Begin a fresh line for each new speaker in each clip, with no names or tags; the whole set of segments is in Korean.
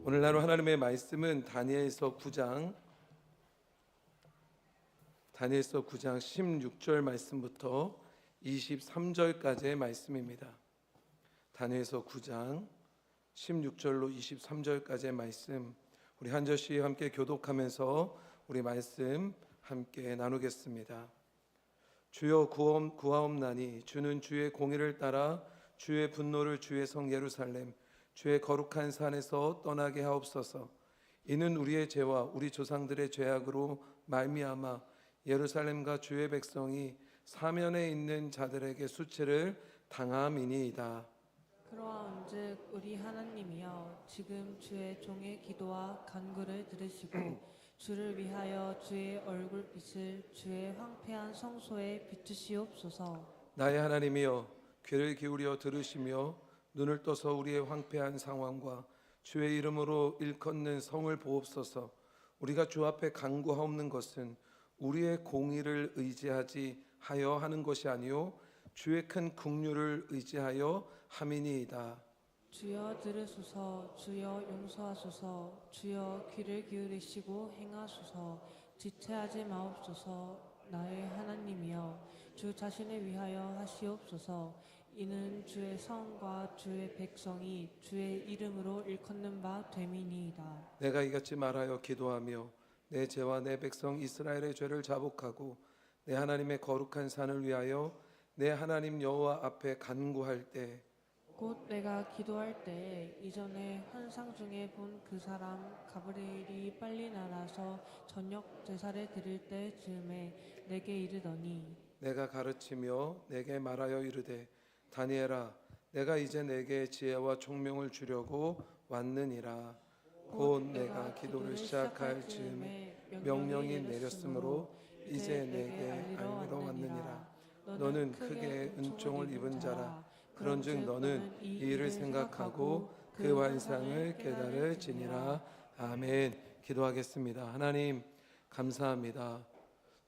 오늘 하루 하나님의 말씀은 다니엘서 9장 16절 말씀부터 23절까지의 말씀입니다. 다니엘서 9장 16절로 23절까지의 말씀, 우리 한 절씩 함께 교독하면서 우리 말씀 함께 나누겠습니다. 주여 구하옵나니 주는 주의 공의를 따라 주의 분노를 주의 성 예루살렘 주의 거룩한 산에서 떠나게 하옵소서. 이는 우리의 죄와 우리 조상들의 죄악으로 말미암아 예루살렘과 주의 백성이 사면에 있는 자들에게 수치를 당함이니이다.
그러한즉 우리 하나님이여, 지금 주의 종의 기도와 간구를 들으시고 주를 위하여 주의 얼굴빛을 주의 황폐한 성소에 비추시옵소서.
나의 하나님이여, 귀를 기울여 들으시며 눈을 떠서 우리의 황폐한 상황과 주의 이름으로 일컫는 성을 보옵소서. 우리가 주 앞에 간구하옵는 것은 우리의 공의를 의지하지 하여 하는 것이 아니요 주의 큰 긍휼을 의지하여 함이니이다.
주여 들으소서. 주여 용서하소서. 주여 귀를 기울이시고 행하소서. 지체하지 마옵소서. 나의 하나님이여, 주 자신을 위하여 하시옵소서. 이는 주의 성과 주의 백성이 주의 이름으로 일컫는 바 됨이니이다.
내가 이같이 말하여 기도하며 내 죄와 내 백성 이스라엘의 죄를 자복하고 내 하나님의 거룩한 산을 위하여 내 하나님 여호와 앞에 간구할 때,
곧 내가 기도할 때에 이전에 환상 중에 본 그 사람 가브리엘이 빨리 날아서 저녁 제사를 드릴 때 즈음에 내게 이르더니,
내가 가르치며 내게 말하여 이르되 다니엘아, 내가 이제 내게 지혜와 총명을 주려고 왔느니라. 곧 내가 기도를 시작할 즈음에 명령이 내렸으므로 이제 내게 알리러 왔느니라. 너는 크게 은총을 입은 자라. 그런즉 너는 이 일을 생각하고 그 환상을 깨달을지니라. 아멘. 기도하겠습니다. 하나님 감사합니다.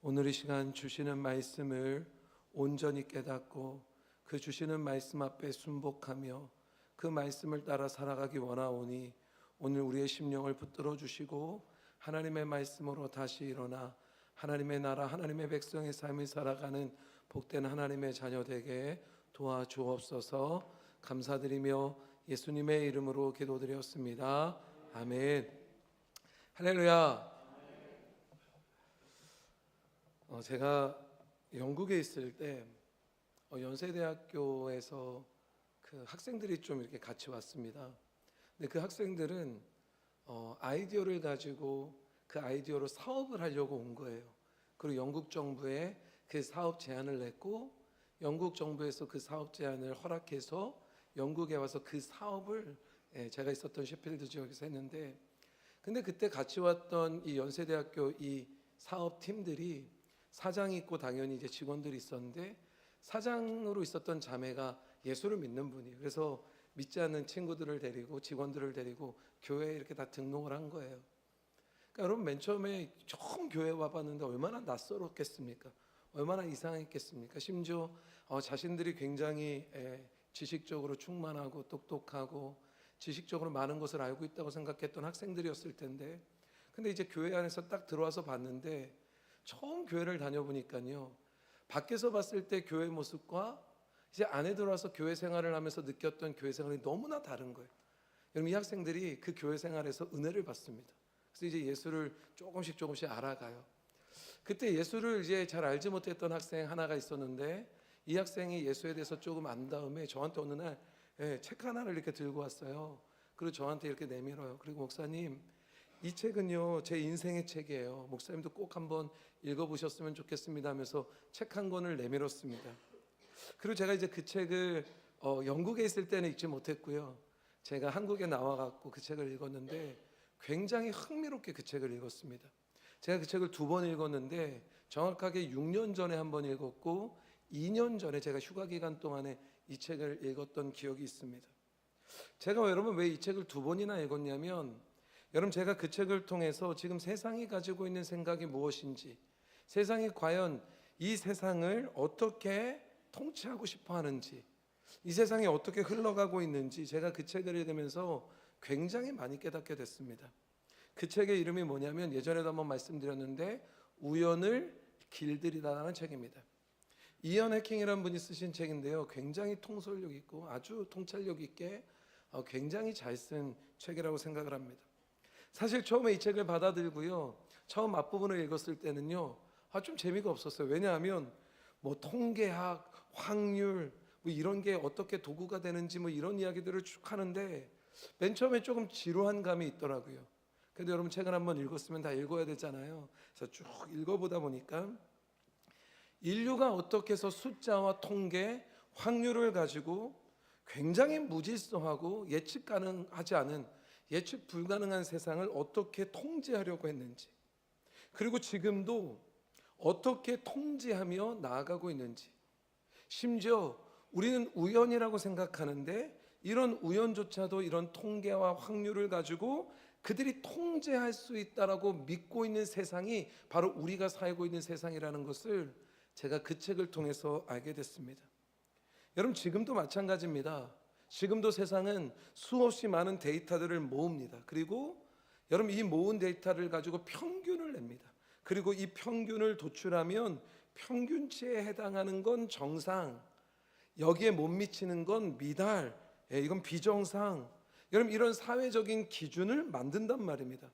오늘 이 시간 주시는 말씀을 온전히 깨닫고 그 주시는 말씀 앞에 순복하며 그 말씀을 따라 살아가기 원하오니 오늘 우리의 심령을 붙들어 주시고 하나님의 말씀으로 다시 일어나 하나님의 나라 하나님의 백성의 삶을 살아가는 복된 하나님의 자녀 되게 도와주옵소서. 감사드리며 예수님의 이름으로 기도드렸습니다. 아멘. 할렐루야. 제가 영국에 있을 때 연세대학교에서 그 학생들이 좀 이렇게 같이 왔습니다. 근데 그 학생들은 아이디어를 가지고 그 아이디어로 사업을 하려고 온 거예요. 그리고 영국 정부에 그 사업 제안을 냈고 영국 정부에서 그 사업 제안을 허락해서 영국에 와서 그 사업을 제가 있었던 셰필드 지역에서 했는데, 근데 그때 같이 왔던 이 연세대학교 이 사업팀들이 사장이 있고 당연히 이제 직원들이 있었는데 사장으로 있었던 자매가 예수를 믿는 분이에요. 그래서 믿지 않는 친구들을 데리고 직원들을 데리고 교회에 이렇게 다 등록을 한 거예요. 그러니까 여러분 맨 처음에 처음 교회 와봤는데 얼마나 낯설었겠습니까? 얼마나 이상했겠습니까? 심지어 자신들이 굉장히 지식적으로 충만하고 똑똑하고 지식적으로 많은 것을 알고 있다고 생각했던 학생들이었을 텐데, 근데 이제 교회 안에서 딱 들어와서 봤는데 처음 교회를 다녀보니까요, 밖에서 봤을 때 교회 모습과 이제 안에 들어와서 교회 생활을 하면서 느꼈던 교회 생활이 너무나 다른 거예요. 여러분, 이 학생들이 그 교회 생활에서 은혜를 받습니다. 그래서 이제 예수를 조금씩 알아가요. 그때 예수를 이제 잘 알지 못했던 학생 하나가 있었는데, 이 학생이 예수에 대해서 조금 안 다음에 저한테 어느 날 책 하나를 이렇게 들고 왔어요. 그리고 저한테 이렇게 내밀어요. 그리고 목사님, 이 책은요 제 인생의 책이에요. 목사님도 꼭 한번 읽어보셨으면 좋겠습니다 하면서 책 한 권을 내밀었습니다. 그리고 제가 이제 그 책을 영국에 있을 때는 읽지 못했고요, 제가 한국에 나와갖고 그 책을 읽었는데 굉장히 흥미롭게 그 책을 읽었습니다. 제가 그 책을 2번 읽었는데 정확하게 6년 전에 한 번 읽었고 2년 전에 제가 휴가 기간 동안에 이 책을 읽었던 기억이 있습니다. 제가 여러분 왜 이 책을 2번이나 읽었냐면, 여러분 제가 그 책을 통해서 지금 세상이 가지고 있는 생각이 무엇인지, 세상이 과연 이 세상을 어떻게 통치하고 싶어 하는지, 이 세상이 어떻게 흘러가고 있는지 제가 그 책을 읽으면서 굉장히 많이 깨닫게 됐습니다. 그 책의 이름이 뭐냐면 예전에도 한번 말씀드렸는데 우연을 길들이다라는 책입니다. 이언 해킹이라는 분이 쓰신 책인데요. 굉장히 통솔력 있고 아주 통찰력 있게 굉장히 잘 쓴 책이라고 생각을 합니다. 사실 처음에 이 책을 받아들고요. 처음 앞부분을 읽었을 때는요. 좀 재미가 없었어요. 왜냐하면 뭐 통계학, 확률 뭐 이런 게 어떻게 도구가 되는지 뭐 이런 이야기들을 쭉 하는데 맨 처음에 조금 지루한 감이 있더라고요. 그래도 여러분 책을 한번 읽었으면 다 읽어야 되잖아요. 그래서 쭉 읽어보다 보니까 인류가 어떻게 해서 숫자와 통계, 확률을 가지고 굉장히 무질서하고 예측 가능하지 않은 예측 불가능한 세상을 어떻게 통제하려고 했는지, 그리고 지금도 어떻게 통제하며 나아가고 있는지, 심지어 우리는 우연이라고 생각하는데 이런 우연조차도 이런 통계와 확률을 가지고 그들이 통제할 수 있다라고 믿고 있는 세상이 바로 우리가 살고 있는 세상이라는 것을 제가 그 책을 통해서 알게 됐습니다. 여러분 지금도 마찬가지입니다. 지금도 세상은 수없이 많은 데이터들을 모읍니다. 그리고 여러분 이 모은 데이터를 가지고 평균을 냅니다. 그리고 이 평균을 도출하면 평균치에 해당하는 건 정상, 여기에 못 미치는 건 미달, 이건 비정상. 여러분 이런 사회적인 기준을 만든단 말입니다.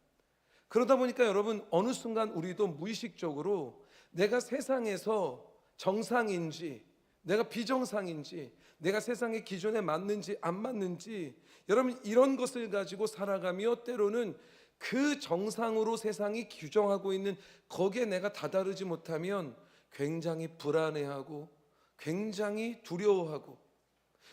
그러다 보니까 여러분 어느 순간 우리도 무의식적으로 내가 세상에서 정상인지 내가 비정상인지 내가 세상의 기준에 맞는지 안 맞는지 여러분 이런 것을 가지고 살아가며 때로는 그 정상으로 세상이 규정하고 있는 거기에 내가 다다르지 못하면 굉장히 불안해하고 굉장히 두려워하고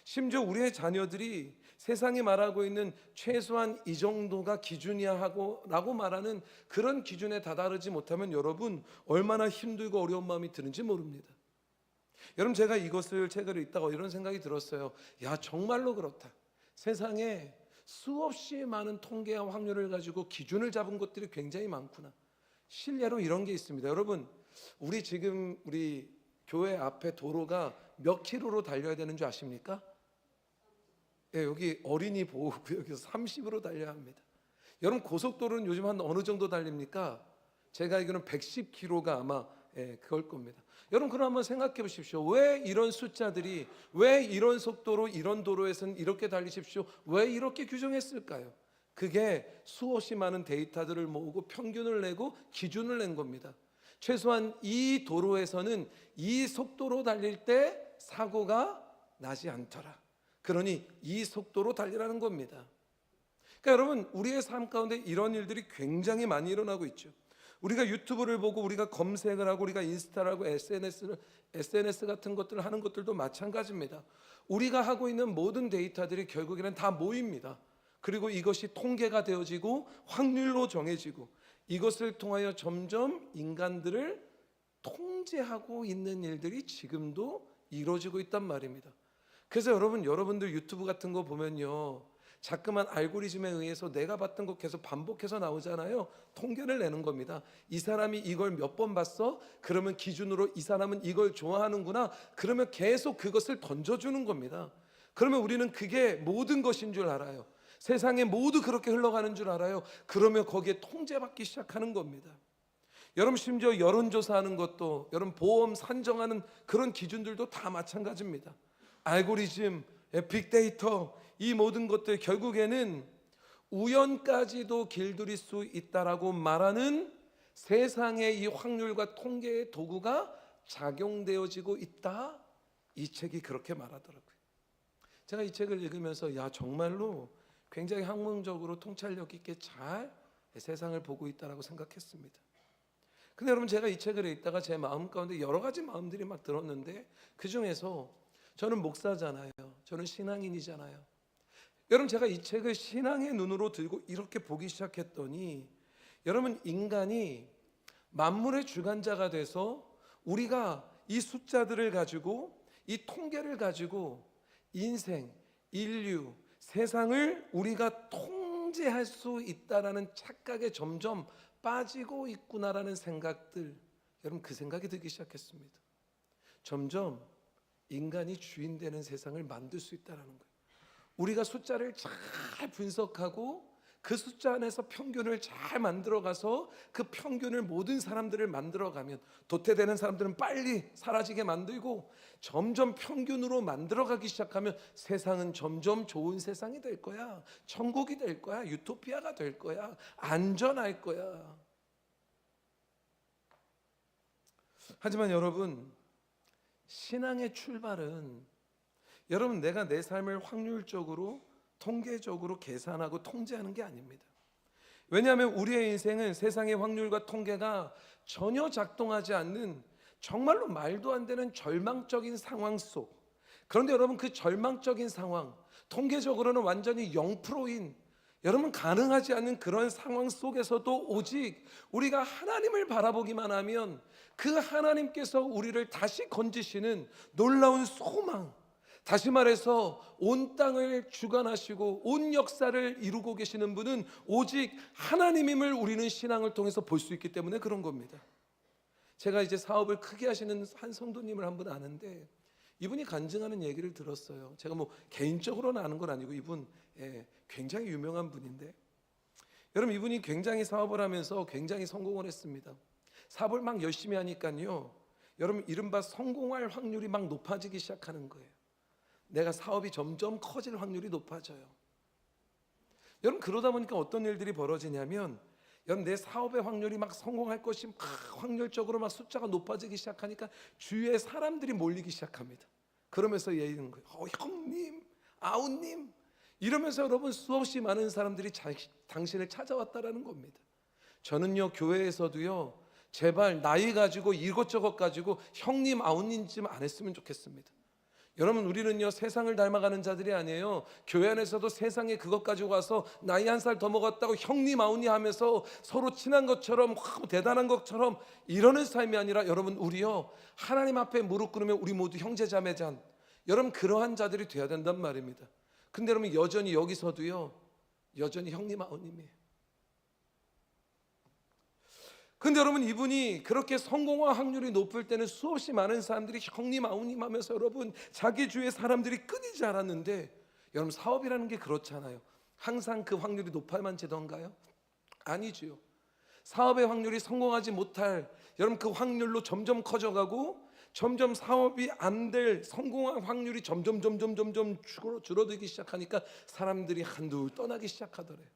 심지어 우리의 자녀들이 세상이 말하고 있는 최소한 이 정도가 기준이야 하고 라고 말하는 그런 기준에 다다르지 못하면 여러분 얼마나 힘들고 어려운 마음이 드는지 모릅니다. 여러분 제가 이것을 책을 읽다가 이런 생각이 들었어요. 야 정말로 그렇다. 세상에 수없이 많은 통계와 확률을 가지고 기준을 잡은 것들이 굉장히 많구나. 실례로 이런 게 있습니다. 여러분 우리 지금 우리 교회 앞에 도로가 몇 킬로로 달려야 되는 줄 아십니까? 예, 여기 어린이 보호구역에서 30으로 달려야 합니다. 여러분 고속도로는 요즘 한 어느 정도 달립니까? 제가 알기로는 110km가 아마 그걸 겁니다. 여러분 그럼 한번 생각해 보십시오. 왜 이런 숫자들이 왜 이런 속도로 이런 도로에서는 이렇게 달리십시오. 왜 이렇게 규정했을까요? 그게 수없이 많은 데이터들을 모으고 평균을 내고 기준을 낸 겁니다. 최소한 이 도로에서는 이 속도로 달릴 때 사고가 나지 않더라. 그러니 이 속도로 달리라는 겁니다. 그러니까 여러분 우리의 삶 가운데 이런 일들이 굉장히 많이 일어나고 있죠. 우리가 유튜브를 보고 우리가 검색을 하고 우리가 인스타를 하고 SNS 같은 것들을 하는 것들도 마찬가지입니다. 우리가 하고 있는 모든 데이터들이 결국에는 다 모입니다. 그리고 이것이 통계가 되어지고 확률로 정해지고 이것을 통하여 점점 인간들을 통제하고 있는 일들이 지금도 이루어지고 있단 말입니다. 그래서 여러분들 유튜브 같은 거 보면요, 자꾸만 알고리즘에 의해서 내가 봤던 거 계속 반복해서 나오잖아요. 통계를 내는 겁니다. 이 사람이 이걸 몇 번 봤어? 그러면 기준으로 이 사람은 이걸 좋아하는구나. 그러면 계속 그것을 던져주는 겁니다. 그러면 우리는 그게 모든 것인 줄 알아요. 세상에 모두 그렇게 흘러가는 줄 알아요. 그러면 거기에 통제받기 시작하는 겁니다. 여러분 심지어 여론조사하는 것도 여러분 보험 산정하는 그런 기준들도 다 마찬가지입니다. 알고리즘, 빅데이터 이 모든 것들 결국에는 우연까지도 길들일 수 있다라고 말하는 세상의 이 확률과 통계의 도구가 작용되어지고 있다. 이 책이 그렇게 말하더라고요. 제가 이 책을 읽으면서 야 정말로 굉장히 학문적으로 통찰력 있게 잘 세상을 보고 있다라고 생각했습니다. 근데 여러분 제가 이 책을 읽다가 제 마음 가운데 여러 가지 마음들이 막 들었는데 그 중에서 저는 목사잖아요. 저는 신앙인이잖아요. 여러분 제가 이 책을 신앙의 눈으로 들고 이렇게 보기 시작했더니 여러분 인간이 만물의 주관자가 돼서 우리가 이 숫자들을 가지고 이 통계를 가지고 인생, 인류, 세상을 우리가 통제할 수 있다라는 착각에 점점 빠지고 있구나라는 생각들, 여러분 그 생각이 들기 시작했습니다. 점점 인간이 주인 되는 세상을 만들 수 있다는 거예요. 우리가 숫자를 잘 분석하고 그 숫자 안에서 평균을 잘 만들어가서 그 평균을 모든 사람들을 만들어가면 도태되는 사람들은 빨리 사라지게 만들고 점점 평균으로 만들어가기 시작하면 세상은 점점 좋은 세상이 될 거야. 천국이 될 거야. 유토피아가 될 거야. 안전할 거야. 하지만 여러분, 신앙의 출발은 여러분 내가 내 삶을 확률적으로 통계적으로 계산하고 통제하는 게 아닙니다. 왜냐하면 우리의 인생은 세상의 확률과 통계가 전혀 작동하지 않는 정말로 말도 안 되는 절망적인 상황 속, 그런데 여러분 그 절망적인 상황, 통계적으로는 완전히 0%인 여러분 가능하지 않는 그런 상황 속에서도 오직 우리가 하나님을 바라보기만 하면 그 하나님께서 우리를 다시 건지시는 놀라운 소망, 다시 말해서 온 땅을 주관하시고 온 역사를 이루고 계시는 분은 오직 하나님임을 우리는 신앙을 통해서 볼 수 있기 때문에 그런 겁니다. 제가 이제 사업을 크게 하시는 한 성도님을 한 분 아는데 이분이 간증하는 얘기를 들었어요. 제가 뭐 개인적으로는 아는 건 아니고 이분 굉장히 유명한 분인데, 여러분 이분이 굉장히 사업을 하면서 굉장히 성공을 했습니다. 사업을 막 열심히 하니까요, 여러분 이른바 성공할 확률이 막 높아지기 시작하는 거예요. 내가 사업이 점점 커질 확률이 높아져요. 여러분 그러다 보니까 어떤 일들이 벌어지냐면, 여러분 내 사업의 확률이 막 성공할 것이 막 확률적으로 막 숫자가 높아지기 시작하니까 주위에 사람들이 몰리기 시작합니다. 그러면서 얘기하는 거예요. 형님, 아우님, 이러면서 여러분 수없이 많은 사람들이 당신을 찾아왔다라는 겁니다. 저는요 교회에서도요 제발 나이 가지고 이것저것 가지고 형님, 아우님쯤 안 했으면 좋겠습니다. 여러분 우리는요 세상을 닮아가는 자들이 아니에요. 교회 안에서도 세상에 그것 가지고 와서 나이 한 살 더 먹었다고 형님 아우니 하면서 서로 친한 것처럼 대단한 것처럼 이러는 삶이 아니라, 여러분 우리요 하나님 앞에 무릎 꿇으면 우리 모두 형제자매잔, 여러분 그러한 자들이 돼야 된단 말입니다. 근데 여러분 여전히 여기서도요 여전히 형님 아우님이에요. 근데 여러분 이분이 그렇게 성공화 확률이 높을 때는 수없이 많은 사람들이 형님 아우님 하면서 여러분 자기 주위의 사람들이 끊이지 않았는데, 여러분 사업이라는 게 그렇잖아요. 항상 그 확률이 높아야만 되던가요? 아니지요. 사업의 확률이 성공하지 못할, 여러분 그 확률로 점점 커져가고 점점 사업이 안 될 성공한 확률이 점점 줄어들기 시작하니까 사람들이 한둘 떠나기 시작하더래요.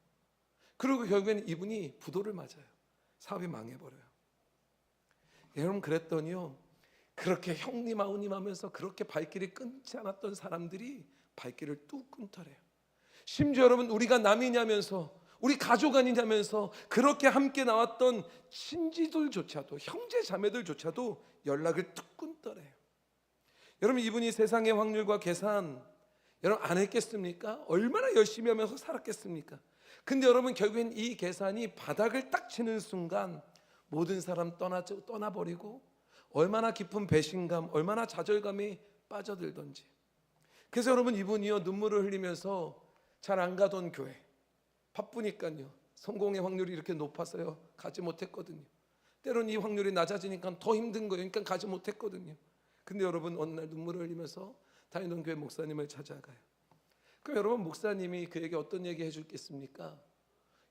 그리고 결국에는 이분이 부도를 맞아요. 사업이 망해버려요. 여러분 그랬더니요 그렇게 형님 아우님 하면서 그렇게 발길이 끊지 않았던 사람들이 발길을 뚝 끊더래요. 심지어 여러분 우리가 남이냐면서 우리 가족 아니냐면서 그렇게 함께 나왔던 친지들조차도, 형제 자매들조차도 연락을 뚝 끊더래요. 여러분 이분이 세상의 확률과 계산 여러분 안 했겠습니까? 얼마나 열심히 하면서 살았겠습니까? 근데 여러분 결국엔 이 계산이 바닥을 딱 치는 순간 모든 사람 떠나버리고 얼마나 깊은 배신감, 얼마나 좌절감이 빠져들던지. 그래서 여러분 이분이요 눈물을 흘리면서 잘 안 가던 교회, 바쁘니까요 성공의 확률이 이렇게 높아서요 가지 못했거든요. 때론 이 확률이 낮아지니까 더 힘든 거예요. 그러니까 가지 못했거든요. 근데 여러분 어느 날 눈물을 흘리면서 다니던 교회 목사님을 찾아가요. 그럼 여러분 목사님이 그에게 어떤 얘기 해줄겠습니까?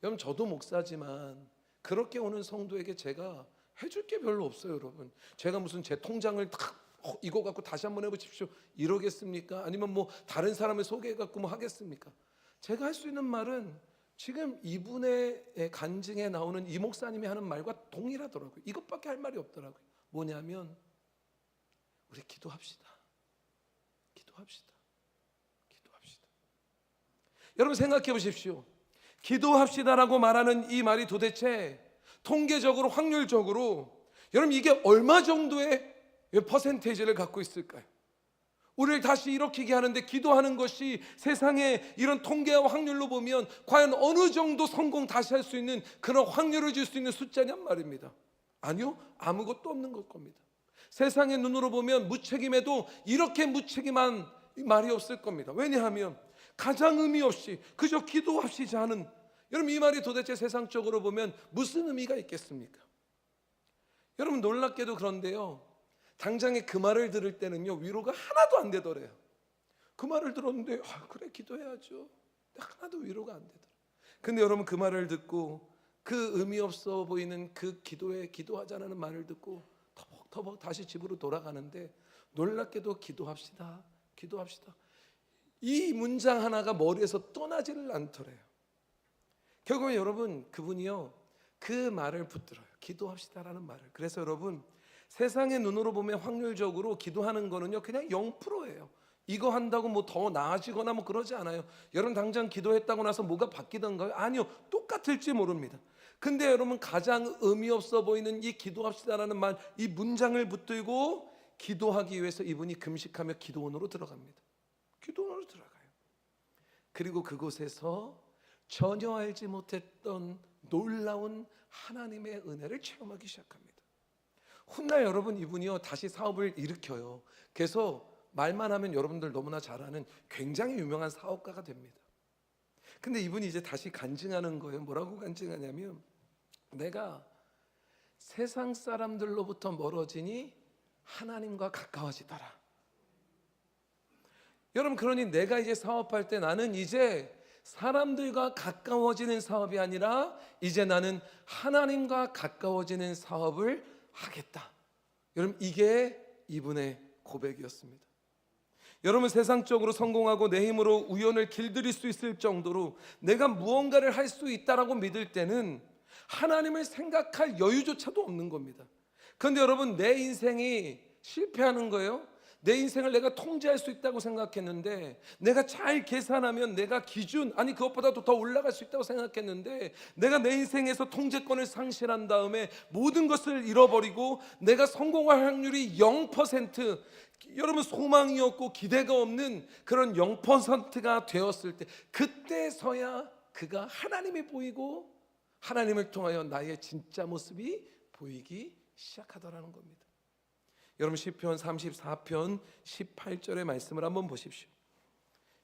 여러분 저도 목사지만 그렇게 오는 성도에게 제가 해줄 게 별로 없어요. 여러분 제가 무슨 제 통장을 탁 이거 갖고 다시 한번 해보십시오 이러겠습니까? 아니면 뭐 다른 사람을 소개해 갖고 뭐 하겠습니까? 제가 할 수 있는 말은 지금 이분의 간증에 나오는 이 목사님이 하는 말과 동일하더라고요. 이것밖에 할 말이 없더라고요. 뭐냐면 우리 기도합시다. 기도합시다. 여러분 생각해 보십시오. 기도합시다라고 말하는 이 말이 도대체 통계적으로 확률적으로 여러분 이게 얼마 정도의 퍼센테이지를 갖고 있을까요? 우리를 다시 일으키게 하는데 기도하는 것이 세상에 이런 통계와 확률로 보면 과연 어느 정도 성공 다시 할 수 있는 그런 확률을 줄 수 있는 숫자냔 말입니다. 아니요, 아무것도 없는 것 겁니다. 세상의 눈으로 보면 무책임해도 이렇게 무책임한 말이 없을 겁니다. 왜냐하면 가장 의미 없이 그저 기도합시자 하는, 여러분 이 말이 도대체 세상적으로 보면 무슨 의미가 있겠습니까? 여러분 놀랍게도 그런데요 당장에 그 말을 들을 때는요 위로가 하나도 안 되더래요. 그 말을 들었는데 그래 기도해야죠. 하나도 위로가 안 되더라. 근데 여러분 그 말을 듣고 그 의미 없어 보이는 그 기도하자는 말을 듣고 터벅터벅 다시 집으로 돌아가는데 놀랍게도 기도합시다. 이 문장 하나가 머리에서 떠나지를 않더래요. 결국은 여러분 그분이요 그 말을 붙들어요. 기도합시다라는 말을. 그래서 여러분 세상의 눈으로 보면 확률적으로 기도하는 거는요 그냥 0%예요. 이거 한다고 뭐 더 나아지거나 뭐 그러지 않아요. 여러분 당장 기도했다고 나서 뭐가 바뀌던가요? 아니요, 똑같을지 모릅니다. 근데 여러분 가장 의미 없어 보이는 이 기도합시다라는 말, 이 문장을 붙들고 기도하기 위해서 이분이 금식하며 기도원으로 들어갑니다. 기도원으로 들어가요. 그리고 그곳에서 전혀 알지 못했던 놀라운 하나님의 은혜를 체험하기 시작합니다. 훗날 여러분 이분이요 다시 사업을 일으켜요. 그래서 말만 하면 여러분들 너무나 잘 아는 굉장히 유명한 사업가가 됩니다. 근데 이분이 이제 다시 간증하는 거예요. 뭐라고 간증하냐면 내가 세상 사람들로부터 멀어지니 하나님과 가까워지더라. 여러분 그러니 내가 이제 사업할 때 나는 이제 사람들과 가까워지는 사업이 아니라 이제 나는 하나님과 가까워지는 사업을 하겠다. 여러분 이게 이분의 고백이었습니다. 여러분 세상적으로 성공하고 내 힘으로 우연을 길들일 수 있을 정도로 내가 무언가를 할 수 있다라고 믿을 때는 하나님을 생각할 여유조차도 없는 겁니다. 그런데 여러분 내 인생이 실패하는 거예요. 내 인생을 내가 통제할 수 있다고 생각했는데 내가 잘 계산하면 내가 기준 아니 그것보다도 더 올라갈 수 있다고 생각했는데 내가 내 인생에서 통제권을 상실한 다음에 모든 것을 잃어버리고 내가 성공할 확률이 0% 여러분 소망이 없고 기대가 없는 그런 0%가 되었을 때 그때서야 그가 하나님이 보이고 하나님을 통하여 나의 진짜 모습이 보이기 시작하더라는 겁니다. 여러분 시편 34편 18절의 말씀을 한번 보십시오.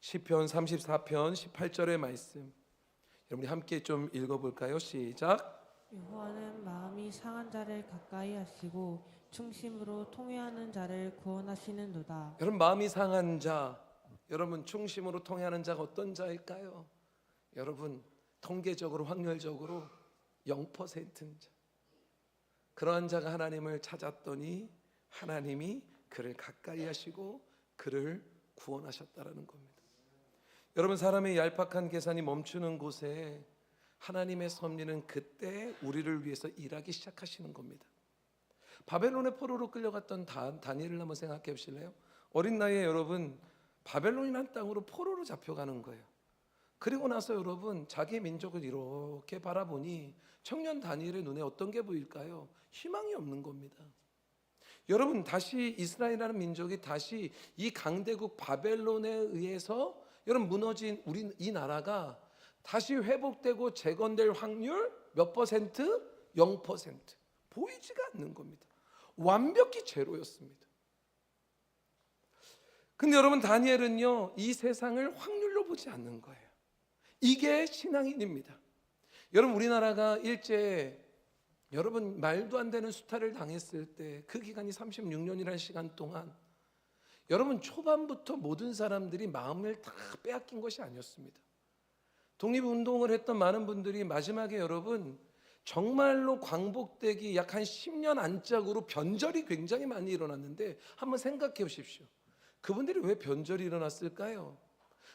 시편 34편 18절의 말씀 여러분이 함께 좀 읽어볼까요? 시작.
여호와는 마음이 상한 자를 가까이 하시고 충심으로 통회하는 자를 구원하시는도다.
여러분 마음이 상한 자 여러분 충심으로 통회하는 자가 어떤 자일까요? 여러분 통계적으로 확률적으로 0%인 자 그러한 자가 하나님을 찾았더니 하나님이 그를 가까이 하시고 그를 구원하셨다라는 겁니다. 여러분 사람의 얄팍한 계산이 멈추는 곳에 하나님의 섭리는 그때 우리를 위해서 일하기 시작하시는 겁니다. 바벨론의 포로로 끌려갔던 다니엘을 한번 생각해 보실래요? 어린 나이에 여러분 바벨론이라는 땅으로 포로로 잡혀가는 거예요. 그리고 나서 여러분 자기 민족을 이렇게 바라보니 청년 다니엘의 눈에 어떤 게 보일까요? 희망이 없는 겁니다. 여러분 다시 이스라엘이라는 민족이 다시 이 강대국 바벨론에 의해서 여러분 무너진 우리 이 나라가 다시 회복되고 재건될 확률 몇 퍼센트? 0%. 보이지가 않는 겁니다. 완벽히 제로였습니다. 근데 여러분 다니엘은요 이 세상을 확률로 보지 않는 거예요. 이게 신앙인입니다. 여러분 우리나라가 일제 여러분 말도 안 되는 수탈을 당했을 때 그 기간이 36년이라는 시간 동안 여러분 초반부터 모든 사람들이 마음을 다 빼앗긴 것이 아니었습니다. 독립운동을 했던 많은 분들이 마지막에 여러분 정말로 광복되기 약 한 10년 안짝으로 변절이 굉장히 많이 일어났는데 한번 생각해 보십시오. 그분들이 왜 변절이 일어났을까요?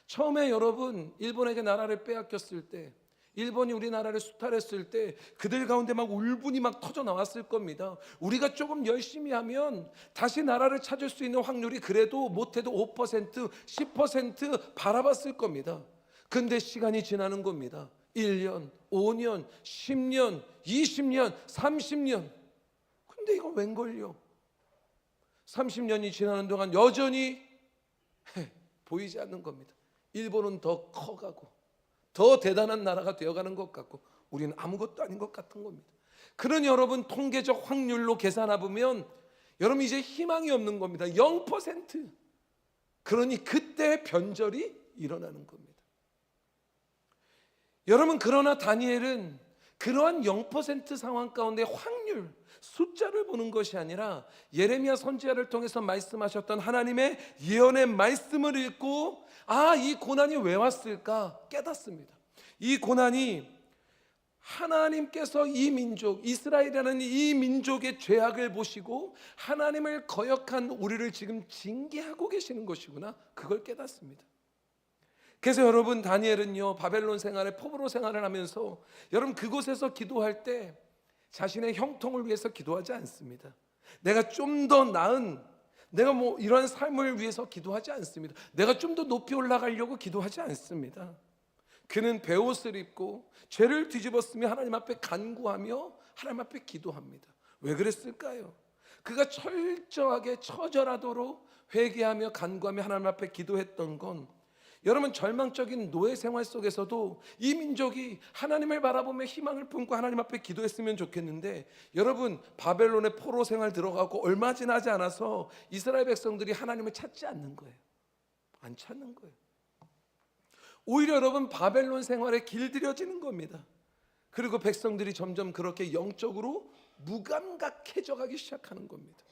처음에 여러분 일본에게 나라를 빼앗겼을 때 일본이 우리나라를 수탈했을 때 그들 가운데 막 울분이 막 터져 나왔을 겁니다. 우리가 조금 열심히 하면 다시 나라를 찾을 수 있는 확률이 그래도 못해도 5%, 10% 바라봤을 겁니다. 근데 시간이 지나는 겁니다. 1년, 5년, 10년, 20년, 30년. 근데 이거 웬걸요? 30년이 지나는 동안 여전히 보이지 않는 겁니다. 일본은 더 커가고 더 대단한 나라가 되어가는 것 같고 우리는 아무것도 아닌 것 같은 겁니다. 그러니 여러분 통계적 확률로 계산해 보면 여러분 이제 희망이 없는 겁니다. 0%. 그러니 그때 변절이 일어나는 겁니다. 여러분 그러나 다니엘은 그러한 0% 상황 가운데 확률 숫자를 보는 것이 아니라 예레미야 선지자를 통해서 말씀하셨던 하나님의 예언의 말씀을 읽고 이 고난이 왜 왔을까 깨닫습니다. 이 고난이 하나님께서 이 민족, 이스라엘이라는 이 민족의 죄악을 보시고 하나님을 거역한 우리를 지금 징계하고 계시는 것이구나, 그걸 깨닫습니다. 그래서 여러분, 다니엘은요 바벨론 생활에 포로로 생활을 하면서 여러분 그곳에서 기도할 때 자신의 형통을 위해서 기도하지 않습니다. 내가 좀 더 나은, 내가 이런 삶을 위해서 기도하지 않습니다. 내가 좀 더 높이 올라가려고 기도하지 않습니다. 그는 베옷을 입고 죄를 뒤집었으며 하나님 앞에 간구하며 하나님 앞에 기도합니다. 왜 그랬을까요? 그가 철저하게 처절하도록 회개하며 간구하며 하나님 앞에 기도했던 건, 여러분 절망적인 노예 생활 속에서도 이 민족이 하나님을 바라보며 희망을 품고 하나님 앞에 기도했으면 좋겠는데, 여러분 바벨론의 포로 생활 들어가고 얼마 지나지 않아서 이스라엘 백성들이 하나님을 찾지 않는 거예요. 안 찾는 거예요. 오히려 여러분 바벨론 생활에 길들여지는 겁니다. 그리고 백성들이 점점 그렇게 영적으로 무감각해져 가기 시작하는 겁니다.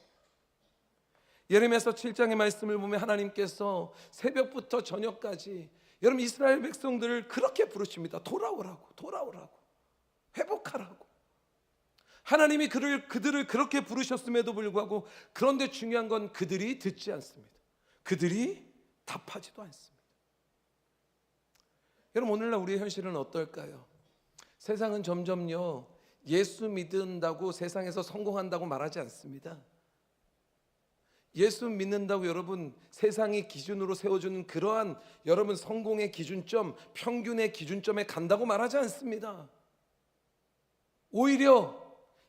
예레미야서 7장의 말씀을 보면 하나님께서 새벽부터 저녁까지 여러분 이스라엘 백성들을 그렇게 부르십니다. 돌아오라고, 돌아오라고, 회복하라고. 하나님이 그들을 그렇게 부르셨음에도 불구하고, 그런데 중요한 건 그들이 듣지 않습니다. 그들이 답하지도 않습니다. 여러분 오늘날 우리의 현실은 어떨까요? 세상은 점점요 예수 믿는다고 세상에서 성공한다고 말하지 않습니다. 예수 믿는다고 여러분 세상이 기준으로 세워주는 그러한 여러분 성공의 기준점, 평균의 기준점에 간다고 말하지 않습니다. 오히려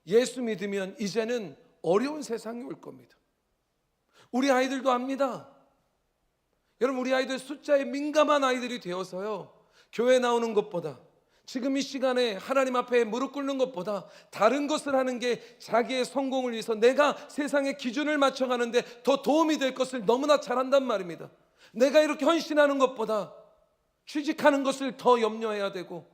예수 믿으면 이제는 어려운 세상이 올 겁니다. 우리 아이들도 압니다. 여러분 우리 아이들 숫자에 민감한 아이들이 되어서요 교회 나오는 것보다, 지금 이 시간에 하나님 앞에 무릎 꿇는 것보다 다른 것을 하는 게 자기의 성공을 위해서, 내가 세상의 기준을 맞춰가는데 더 도움이 될 것을 너무나 잘한단 말입니다. 내가 이렇게 헌신하는 것보다 취직하는 것을 더 염려해야 되고,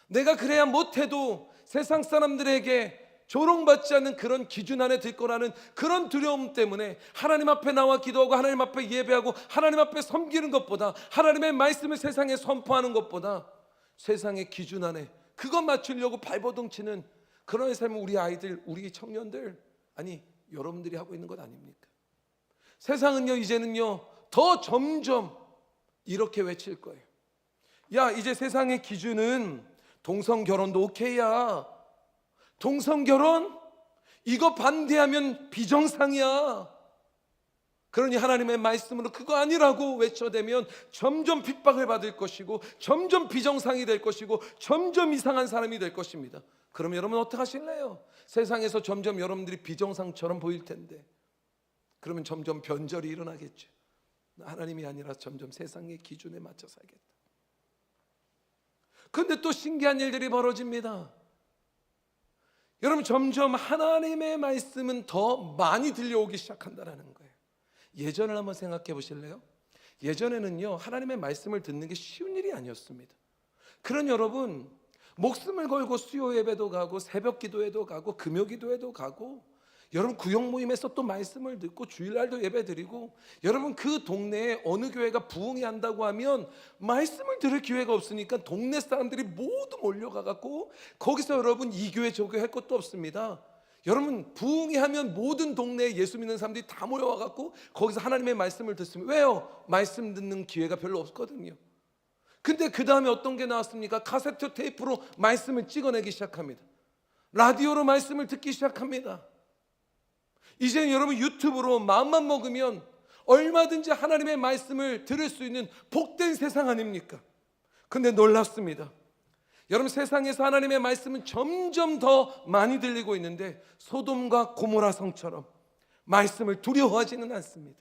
내가 그래야 못해도 세상 사람들에게 조롱받지 않는 그런 기준 안에 들 거라는 그런 두려움 때문에 하나님 앞에 나와 기도하고 하나님 앞에 예배하고 하나님 앞에 섬기는 것보다, 하나님의 말씀을 세상에 선포하는 것보다 세상의 기준 안에 그것 맞추려고 발버둥 치는 그런 삶을 우리 아이들, 우리 청년들, 아니 여러분들이 하고 있는 것 아닙니까? 세상은요 이제는요 더 점점 이렇게 외칠 거예요. 야, 이제 세상의 기준은 동성결혼도 오케이야. 동성결혼 이거 반대하면 비정상이야. 그러니 하나님의 말씀으로 그거 아니라고 외쳐대면 점점 핍박을 받을 것이고, 점점 비정상이 될 것이고, 점점 이상한 사람이 될 것입니다. 그럼 여러분 어떻게 하실래요? 세상에서 점점 여러분들이 비정상처럼 보일 텐데, 그러면 점점 변절이 일어나겠죠. 하나님이 아니라 점점 세상의 기준에 맞춰 살겠다. 그런데 또 신기한 일들이 벌어집니다. 여러분 점점 하나님의 말씀은 더 많이 들려오기 시작한다는 거예요. 예전을 한번 생각해 보실래요? 예전에는요 하나님의 말씀을 듣는 게 쉬운 일이 아니었습니다. 그런 여러분 목숨을 걸고 수요 예배도 가고 새벽 기도회도 가고 금요 기도회도 가고, 여러분 구역 모임에서 또 말씀을 듣고 주일날도 예배 드리고, 여러분 그 동네에 어느 교회가 부흥이 한다고 하면 말씀을 들을 기회가 없으니까 동네 사람들이 모두 몰려가 갖고 거기서 여러분 이 교회 저 교회 할 것도 없습니다. 여러분 부흥이 하면 모든 동네에 예수 믿는 사람들이 다 모여와 갖고 거기서 하나님의 말씀을 듣습니다. 왜요? 말씀 듣는 기회가 별로 없거든요. 근데 그 다음에 어떤 게 나왔습니까? 카세트 테이프로 말씀을 찍어내기 시작합니다. 라디오로 말씀을 듣기 시작합니다. 이제 여러분 유튜브로 마음만 먹으면 얼마든지 하나님의 말씀을 들을 수 있는 복된 세상 아닙니까? 근데 놀랍습니다. 여러분 세상에서 하나님의 말씀은 점점 더 많이 들리고 있는데 소돔과 고모라 성처럼 말씀을 두려워하지는 않습니다.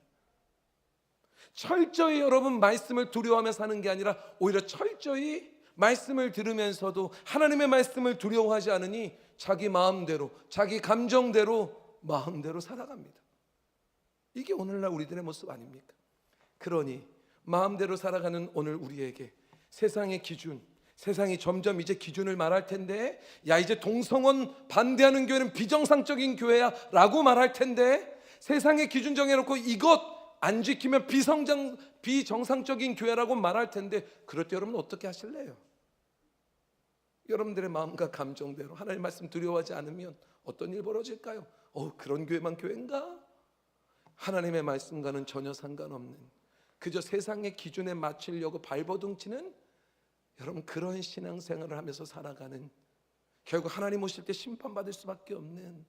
철저히 여러분 말씀을 두려워하며 사는 게 아니라 오히려 철저히 말씀을 들으면서도 하나님의 말씀을 두려워하지 않으니 자기 마음대로, 자기 감정대로, 마음대로 살아갑니다. 이게 오늘날 우리들의 모습 아닙니까? 그러니 마음대로 살아가는 오늘 우리에게 세상의 기준, 세상이 점점 이제 기준을 말할 텐데, 야 이제 동성혼 반대하는 교회는 비정상적인 교회야 라고 말할 텐데, 세상의 기준 정해놓고 이것 안 지키면 비정상적인 교회라고 말할 텐데, 그럴 때 여러분 어떻게 하실래요? 여러분들의 마음과 감정대로 하나님 말씀 두려워하지 않으면 어떤 일 벌어질까요? 그런 교회만 교회인가? 하나님의 말씀과는 전혀 상관없는, 그저 세상의 기준에 맞추려고 발버둥치는 여러분 그런 신앙생활을 하면서 살아가는, 결국 하나님 오실 때 심판받을 수밖에 없는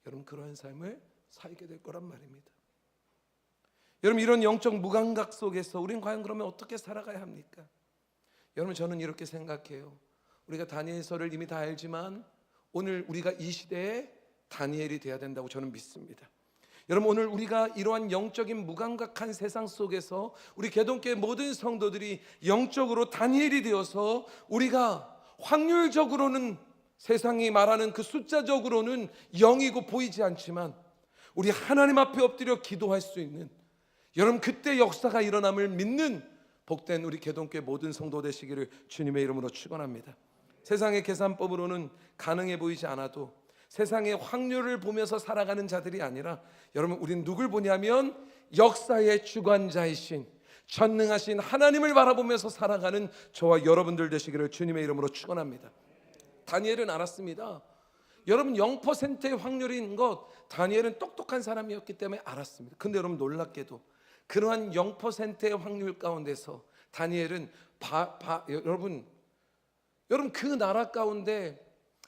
여러분 그런 삶을 살게 될 거란 말입니다. 여러분 이런 영적 무감각 속에서 우린 과연 그러면 어떻게 살아가야 합니까? 여러분 저는 이렇게 생각해요. 우리가 다니엘서를 이미 다 알지만 오늘 우리가 이 시대에 다니엘이 돼야 된다고 저는 믿습니다. 여러분 오늘 우리가 이러한 영적인 무감각한 세상 속에서 우리 개동교회 모든 성도들이 영적으로 다니엘이 되어서 우리가 확률적으로는 세상이 말하는 그 숫자적으로는 0이고 보이지 않지만 우리 하나님 앞에 엎드려 기도할 수 있는, 여러분 그때 역사가 일어남을 믿는 복된 우리 개동교회 모든 성도 되시기를 주님의 이름으로 축원합니다. 세상의 계산법으로는 가능해 보이지 않아도 세상의 확률을 보면서 살아가는 자들이 아니라, 여러분 우린 누굴 보냐면 역사의 주관자이신 전능하신 하나님을 바라보면서 살아가는 저와 여러분들 되시기를 주님의 이름으로 축원합니다. 다니엘은 알았습니다. 여러분 0%의 확률인 것, 다니엘은 똑똑한 사람이었기 때문에 알았습니다. 근데 여러분 놀랍게도 그러한 0%의 확률 가운데서 다니엘은 여러분 그 나라 가운데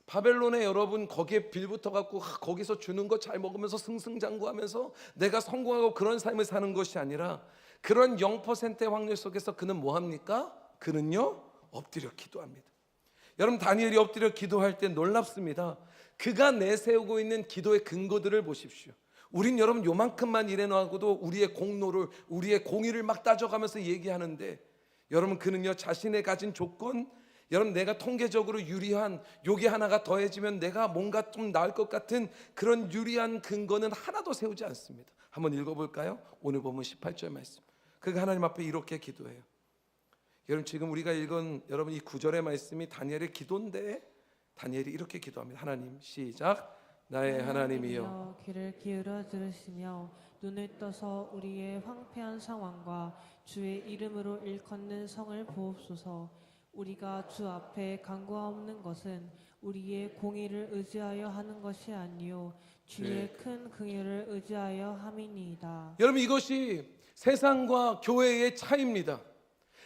바벨론에 여러분 거기에 빌붙어 갖고 거기서 주는 거 잘 먹으면서 승승장구하면서 내가 성공하고 그런 삶을 사는 것이 아니라, 그런 0%의 확률 속에서 그는 뭐 합니까? 그는요 엎드려 기도합니다. 여러분 다니엘이 엎드려 기도할 때 놀랍습니다. 그가 내세우고 있는 기도의 근거들을 보십시오. 우린 여러분 요만큼만 일해놔고도 우리의 공로를, 우리의 공의를 막 따져가면서 얘기하는데, 여러분 그는요 자신의 가진 조건, 여러분 내가 통계적으로 유리한 요게 하나가 더해지면 내가 뭔가 좀 나을 것 같은 그런 유리한 근거는 하나도 세우지 않습니다. 한번 읽어볼까요? 오늘 보면 18절 말씀. 그가 하나님 앞에 이렇게 기도해요. 여러분 지금 우리가 읽은 여러분 이 9절의 말씀이 다니엘의 기도인데, 다니엘이 이렇게 기도합니다. 하나님, 시작. 나의 하나님이여
귀를 기울여 들으시며 눈을 떠서 우리의 황폐한 상황과 주의 이름으로 일컫는 성을 보옵소서. 우리가 주 앞에 간구하옵는 것은 우리의 공의를 의지하여 하는 것이 아니요 주의 큰 긍휼을 의지하여 함이니이다.
여러분 이것이 세상과 교회의 차이입니다.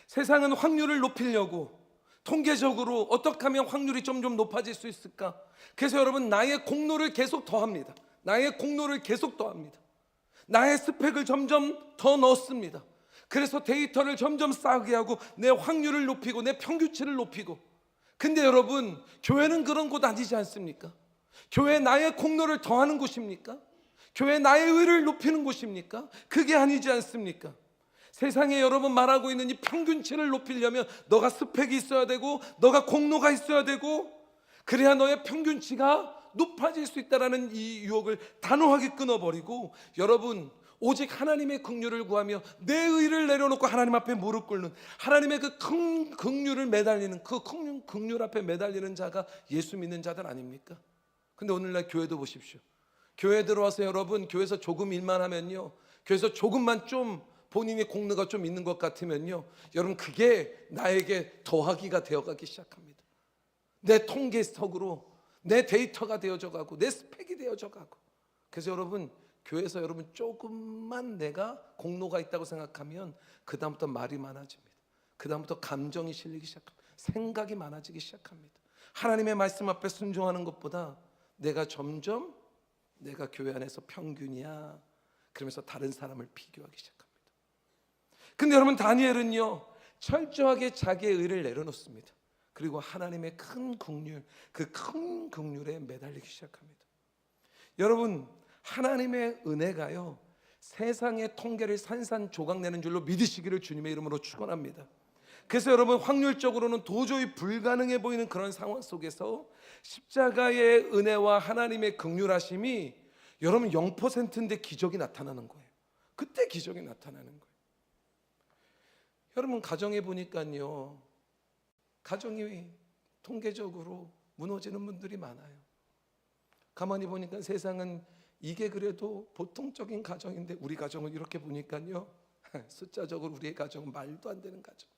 세상은 확률을 높이려고 통계적으로 어떻게 하면 확률이 점점 높아질 수 있을까? 그래서 여러분 나의 공로를 계속 더합니다. 나의 공로를 계속 더합니다. 나의 스펙을 점점 더 넣습니다. 그래서 데이터를 점점 쌓게 하고 내 확률을 높이고 내 평균치를 높이고. 근데 여러분 교회는 그런 곳 아니지 않습니까? 교회 나의 공로를 더하는 곳입니까? 교회 나의 의를 높이는 곳입니까? 그게 아니지 않습니까? 세상에 여러분 말하고 있는 이 평균치를 높이려면 너가 스펙이 있어야 되고 너가 공로가 있어야 되고, 그래야 너의 평균치가 높아질 수 있다라는 이 유혹을 단호하게 끊어버리고, 여러분 오직 하나님의 긍휼을 구하며 내 의를 내려놓고 하나님 앞에 무릎 꿇는, 하나님의 그 큰 긍휼을 매달리는, 그 긍휼 앞에 매달리는 자가 예수 믿는 자들 아닙니까? 근데 오늘날 교회도 보십시오. 교회 들어와서 여러분 교회에서 조금 일만 하면요, 교회에서 조금만 좀 본인의 공로가 좀 있는 것 같으면요, 여러분 그게 나에게 더하기가 되어가기 시작합니다. 내 통계석으로 내 데이터가 되어져 가고 내 스펙이 되어져 가고. 그래서 여러분 교회에서 여러분 조금만 내가 공로가 있다고 생각하면 그 다음부터 말이 많아집니다. 그 다음부터 감정이 실리기 시작합니다. 생각이 많아지기 시작합니다. 하나님의 말씀 앞에 순종하는 것보다 내가 점점 내가 교회 안에서 평균이야 그러면서 다른 사람을 비교하기 시작합니다. 근데 여러분 다니엘은요 철저하게 자기의 의를 내려놓습니다. 그리고 하나님의 큰 긍휼, 그 큰 긍휼에 매달리기 시작합니다. 여러분 하나님의 은혜가요 세상의 통계를 산산조각내는 줄로 믿으시기를 주님의 이름으로 축원합니다. 그래서 여러분 확률적으로는 도저히 불가능해 보이는 그런 상황 속에서 십자가의 은혜와 하나님의 긍휼하심이 여러분 0%인데 기적이 나타나는 거예요. 그때 기적이 나타나는 거예요. 여러분 가정에 보니까요 가정이 통계적으로 무너지는 분들이 많아요. 가만히 보니까 세상은 이게 그래도 보통적인 가정인데 우리 가정을 이렇게 보니까요, 숫자적으로 우리의 가정은 말도 안 되는 가정.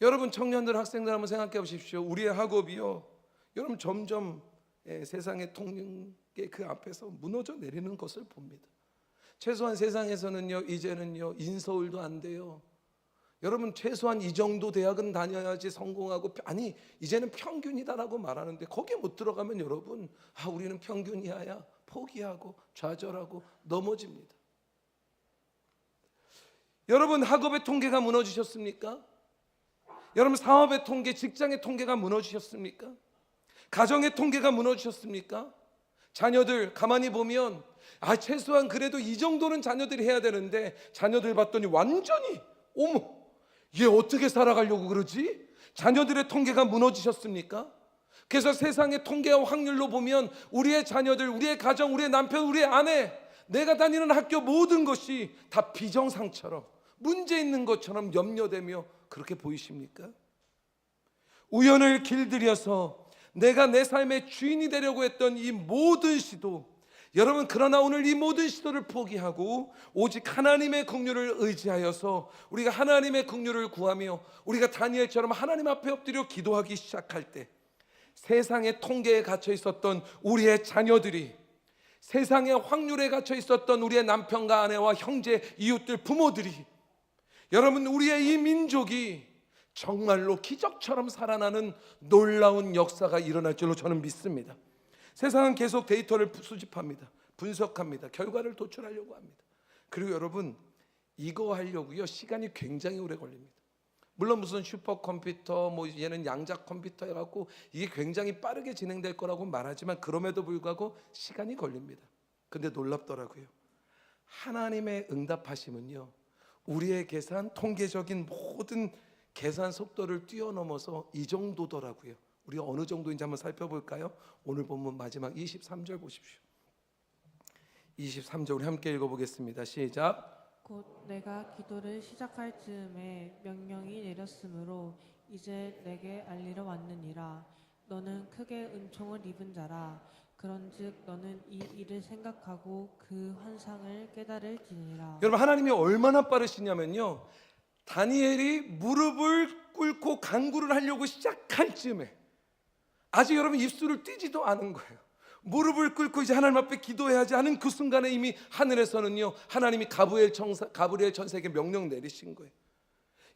여러분 청년들, 학생들 한번 생각해 보십시오. 우리의 학업이요, 여러분 점점 세상의 통계 그 앞에서 무너져 내리는 것을 봅니다. 최소한 세상에서는요, 이제는요 인서울도 안 돼요. 여러분 최소한 이 정도 대학은 다녀야지 성공하고, 아니 이제는 평균이다라고 말하는데 거기에 못 들어가면 여러분, 우리는 평균이야 포기하고 좌절하고 넘어집니다. 여러분 학업의 통계가 무너지셨습니까? 여러분 사업의 통계, 직장의 통계가 무너지셨습니까? 가정의 통계가 무너지셨습니까? 자녀들 가만히 보면 최소한 그래도 이 정도는 자녀들이 해야 되는데, 자녀들 봤더니 완전히 어머, 얘 어떻게 살아가려고 그러지? 자녀들의 통계가 무너지셨습니까? 그래서 세상의 통계와 확률로 보면 우리의 자녀들, 우리의 가정, 우리의 남편, 우리의 아내, 내가 다니는 학교 모든 것이 다 비정상처럼, 문제 있는 것처럼 염려되며 그렇게 보이십니까? 우연을 길들여서 내가 내 삶의 주인이 되려고 했던 이 모든 시도, 여러분 그러나 오늘 이 모든 시도를 포기하고 오직 하나님의 긍휼을 의지하여서 우리가 하나님의 긍휼을 구하며 우리가 다니엘처럼 하나님 앞에 엎드려 기도하기 시작할 때, 세상의 통계에 갇혀 있었던 우리의 자녀들이, 세상의 확률에 갇혀 있었던 우리의 남편과 아내와 형제, 이웃들, 부모들이, 여러분 우리의 이 민족이 정말로 기적처럼 살아나는 놀라운 역사가 일어날 줄로 저는 믿습니다. 세상은 계속 데이터를 수집합니다. 분석합니다. 결과를 도출하려고 합니다. 그리고 여러분 이거 하려고요 시간이 굉장히 오래 걸립니다. 물론 무슨 슈퍼컴퓨터, 얘는 양자 컴퓨터 해갖고 이게 굉장히 빠르게 진행될 거라고 말하지만, 그럼에도 불구하고 시간이 걸립니다. 근데 놀랍더라고요. 하나님의 응답하심은요, 우리의 계산, 통계적인 모든 계산 속도를 뛰어넘어서 이 정도더라고요. 우리가 어느 정도인지 한번 살펴볼까요? 오늘 본문 마지막 23절 보십시오. 23절 우리 함께 읽어보겠습니다. 시작.
곧 내가 기도를 시작할 즈음에 명령이 내렸으므로 이제 내게 알리러 왔느니라. 너는 크게 은총을 입은 자라. 그런즉 너는 이 일을 생각하고 그 환상을 깨달을지니라.
여러분 하나님이 얼마나 빠르시냐면요, 다니엘이 무릎을 꿇고 간구를 하려고 시작할 즈음에, 아직 여러분 입술을 띄지도 않은 거예요. 무릎을 꿇고 이제 하나님 앞에 기도해야지 하는 그 순간에 이미 하늘에서는요 하나님이 가브리엘 천사에게 명령 내리신 거예요.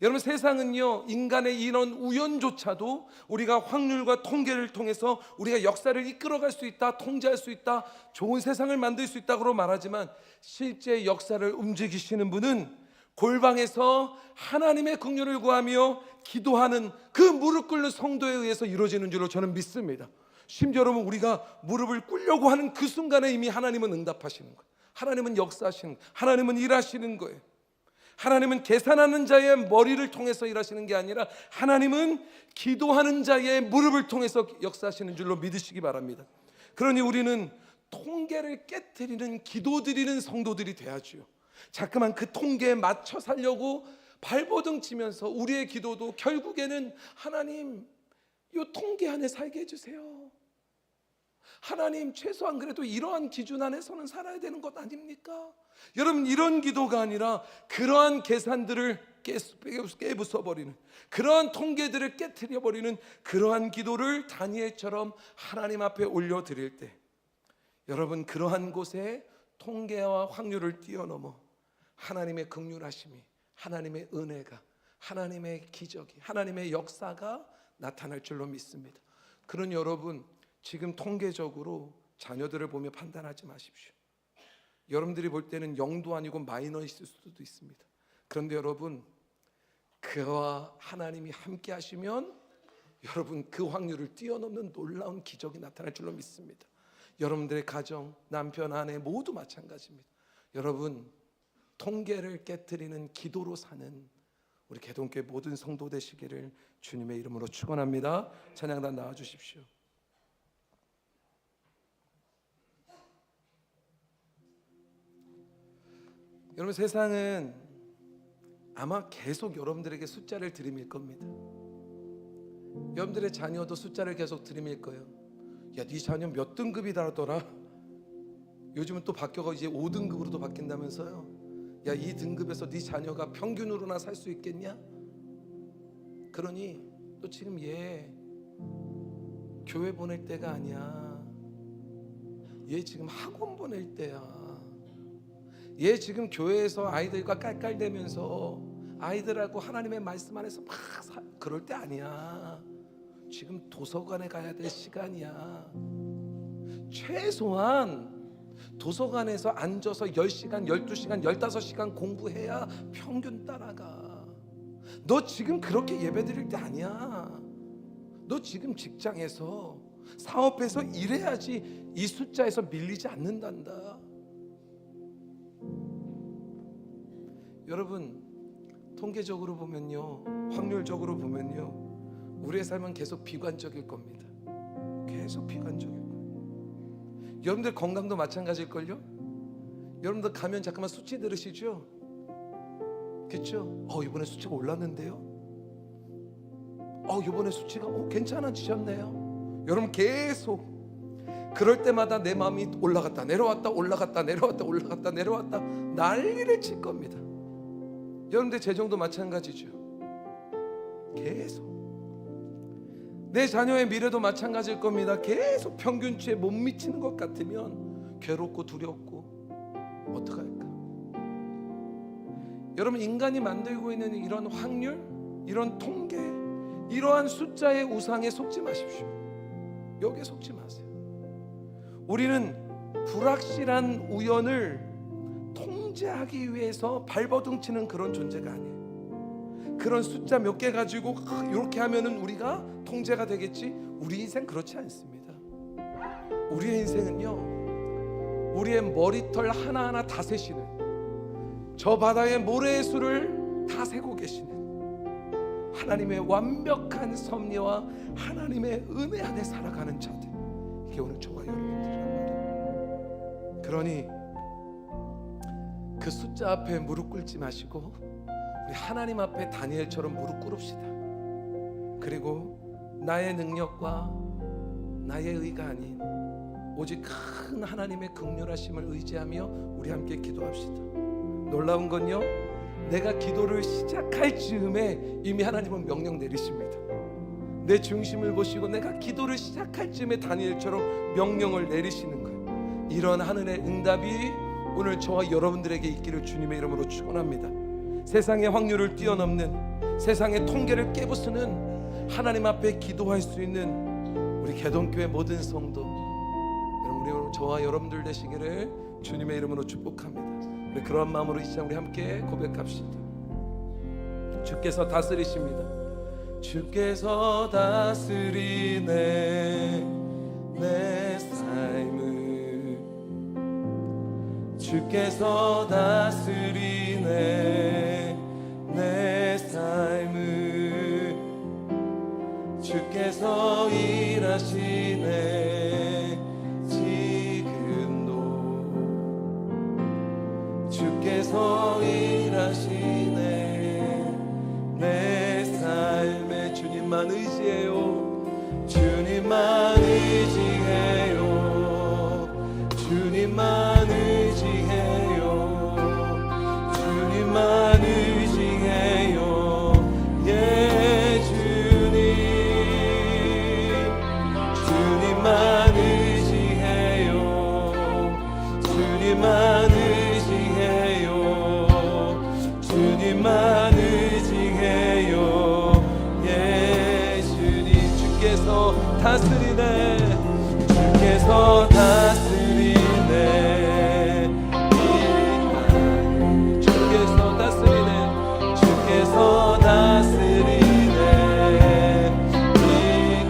여러분 세상은요 인간의 이런 우연조차도 우리가 확률과 통계를 통해서 우리가 역사를 이끌어갈 수 있다, 통제할 수 있다, 좋은 세상을 만들 수 있다고 말하지만, 실제 역사를 움직이시는 분은 골방에서 하나님의 긍휼을 구하며 기도하는 그 무릎 꿇는 성도에 의해서 이루어지는 줄로 저는 믿습니다. 심지어 여러분 우리가 무릎을 꿇려고 하는 그 순간에 이미 하나님은 응답하시는 거예요. 하나님은 역사하시는 거예요. 하나님은 일하시는 거예요. 하나님은 계산하는 자의 머리를 통해서 일하시는 게 아니라 하나님은 기도하는 자의 무릎을 통해서 역사하시는 줄로 믿으시기 바랍니다. 그러니 우리는 통계를 깨트리는 기도드리는 성도들이 돼야죠. 자꾸만 그 통계에 맞춰 살려고 발버둥 치면서 우리의 기도도 결국에는 하나님 이 통계 안에 살게 해주세요. 하나님 최소한 그래도 이러한 기준 안에서는 살아야 되는 것 아닙니까? 여러분 이런 기도가 아니라 그러한 계산들을 깨부숴버리는, 그러한 통계들을 깨트려버리는 그러한 기도를 다니엘처럼 하나님 앞에 올려드릴 때, 여러분 그러한 곳에 통계와 확률을 뛰어넘어 하나님의 긍휼하심이, 하나님의 은혜가, 하나님의 기적이, 하나님의 역사가 나타날 줄로 믿습니다. 그러니 여러분 지금 통계적으로 자녀들을 보며 판단하지 마십시오. 여러분들이 볼 때는 0도 아니고 마이너 있을 수도 있습니다. 그런데 여러분 그와 하나님이 함께 하시면 여러분 그 확률을 뛰어넘는 놀라운 기적이 나타날 줄로 믿습니다. 여러분들의 가정, 남편, 아내 모두 마찬가지입니다. 여러분 통계를 깨트리는 기도로 사는 우리 개동교회 모든 성도 되시기를 주님의 이름으로 축원합니다. 찬양단 나와 주십시오. 여러분 세상은 아마 계속 여러분들에게 숫자를 들이밀 겁니다. 여러분들의 자녀도 숫자를 계속 들이밀 거예요. 야, 네 자녀 몇 등급이더라? 요즘은 또 바뀌어가 이제 5등급으로도 바뀐다면서요. 야, 이 등급에서 네 자녀가 평균으로나 살 수 있겠냐? 그러니 너 지금 얘 교회 보낼 때가 아니야. 얘 지금 학원 보낼 때야. 얘 지금 교회에서 아이들과 깔깔대면서 아이들하고 하나님의 말씀 안에서 막 그럴 때 아니야. 지금 도서관에 가야 될 시간이야. 최소한 도서관에서 앉아서 10시간, 12시간, 15시간 공부해야 평균 따라가. 너 지금 그렇게 예배 드릴 때 아니야. 너 지금 직장에서 사업에서 일해야지 이 숫자에서 밀리지 않는단다. 여러분, 통계적으로 보면요, 확률적으로 보면요, 우리의 삶은 계속 비관적일 겁니다. 계속 비관적일 거예요. 여러분들 건강도 마찬가지일걸요? 여러분들 가면 잠깐만 수치 들으시죠? 그렇죠? 이번에 수치가 올랐는데요? 이번에 수치가 괜찮아지셨네요. 여러분 계속 그럴 때마다 내 마음이 올라갔다 내려왔다 올라갔다 내려왔다 올라갔다 내려왔다 난리를 칠 겁니다. 여러분들 재정도 마찬가지죠. 계속 내 자녀의 미래도 마찬가지일 겁니다. 계속 평균치에 못 미치는 것 같으면 괴롭고 두렵고 어떡할까? 여러분, 인간이 만들고 있는 이런 확률, 이런 통계, 이러한 숫자의 우상에 속지 마십시오. 여기에 속지 마세요. 우리는 불확실한 우연을 통제하기 위해서 발버둥 치는 그런 존재가 아니에요. 그런 숫자 몇 개 가지고 이렇게 하면은 우리가 통제가 되겠지? 우리 인생 그렇지 않습니다. 우리의 인생은요, 우리의 머리털 하나하나 다 세시는, 저 바다의 모래의 수를 다 세고 계시는 하나님의 완벽한 섭리와 하나님의 은혜 안에 살아가는 자들, 이게 오늘 저와 여러분들이란 말이에요. 그러니 그 숫자 앞에 무릎 꿇지 마시고 우리 하나님 앞에 다니엘처럼 무릎 꿇읍시다. 그리고 나의 능력과 나의 의가 아닌 오직 큰 하나님의 긍휼하심을 의지하며 우리 함께 기도합시다. 놀라운 건요, 내가 기도를 시작할 즈음에 이미 하나님은 명령 내리십니다. 내 중심을 보시고 내가 기도를 시작할 즈음에 다니엘처럼 명령을 내리시는 거예요. 이런 하늘의 응답이 오늘 저와 여러분들에게 있기를 주님의 이름으로 축원합니다. 세상의 확률을 뛰어넘는, 세상의 통계를 깨부수는 하나님 앞에 기도할 수 있는 우리 개동교회 모든 성도 여러분, 우리 저와 여러분들 되시기를 주님의 이름으로 축복합니다. 우리 그러한 마음으로 이 시간 우리 함께 고백합시다. 주께서 다스리십니다. 주께서 다스리네 내 삶을, 주께서 다스리네 내 삶을, 주께서 일하시네 지금도, 주께서 일하시네 내 삶에. 주님만 의지해요. 주님만 의지해요. 주님만 의지해요. 주님만 의지해요. 예 주님, 주님만 의지해요. 주님만 의지해요. 주님만 의지해요. 예 주님, 주께서 다스리네, 주께서 다스리네 이 땅을, 주께서 다스리네, 주께서 다스리네 이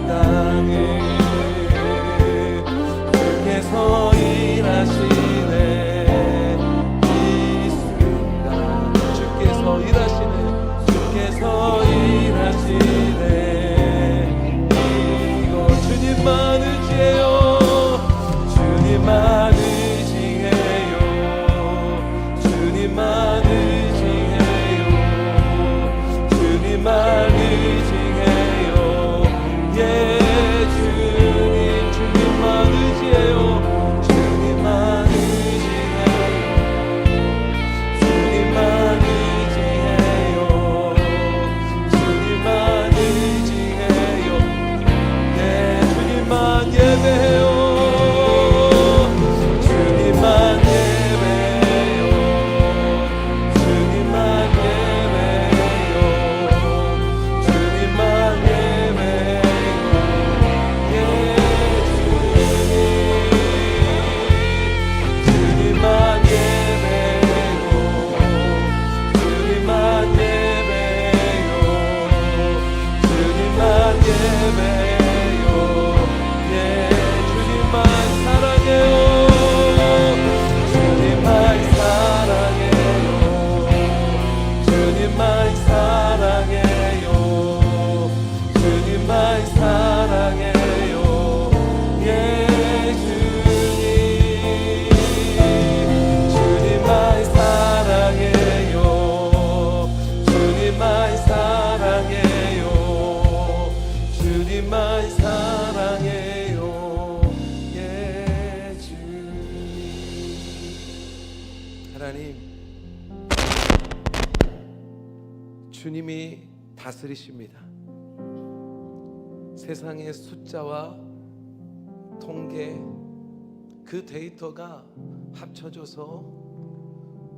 땅을, 주께서 일하시네 예배해요. 주님만 예배해요. 주님만 예배해요. 주님만 예배해요. 예, 주님만 예배해요. 주님만 예배해요. 주님만 예배해요. 예, 주님만 사랑해요. 주님만 사랑해요. 주님만 사랑해요. 주님만 사랑해요. 예, 주님. 주님만 사랑해요. 주님만 사랑해요. 주님만 사랑해요. 예, 주님. 하나님, 주님이 다스리십니다. 세상의 숫자와 통계, 그 데이터가 합쳐져서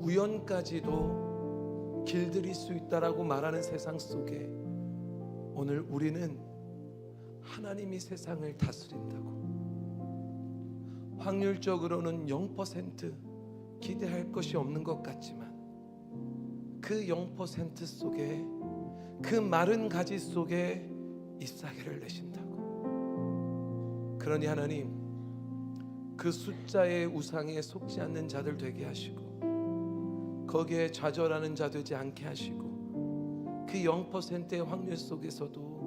우연까지도 길들일 수 있다라고 말하는 세상 속에 오늘 우리는 하나님이 세상을 다스린다고, 확률적으로는 0% 기대할 것이 없는 것 같지만 그 0% 속에, 그 마른 가지 속에 잎사귀를 내신다고. 그러니 하나님, 그 숫자의 우상에 속지 않는 자들 되게 하시고, 거기에 좌절하는 자 되지 않게 하시고, 그 0%의 확률 속에서도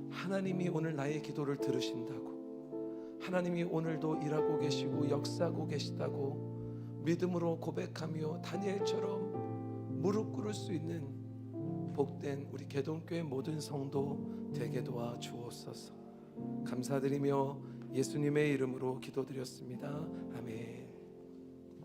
하나님이 오늘 나의 기도를 들으신다고, 하나님이 오늘도 일하고 계시고 역사하고 계시다고 믿음으로 고백하며 다니엘처럼 무릎 꿇을 수 있는 복된 우리 개동교회 모든 성도 되게 도와 주옵소서. 감사드리며 예수님의 이름으로 기도드렸습니다. 아멘.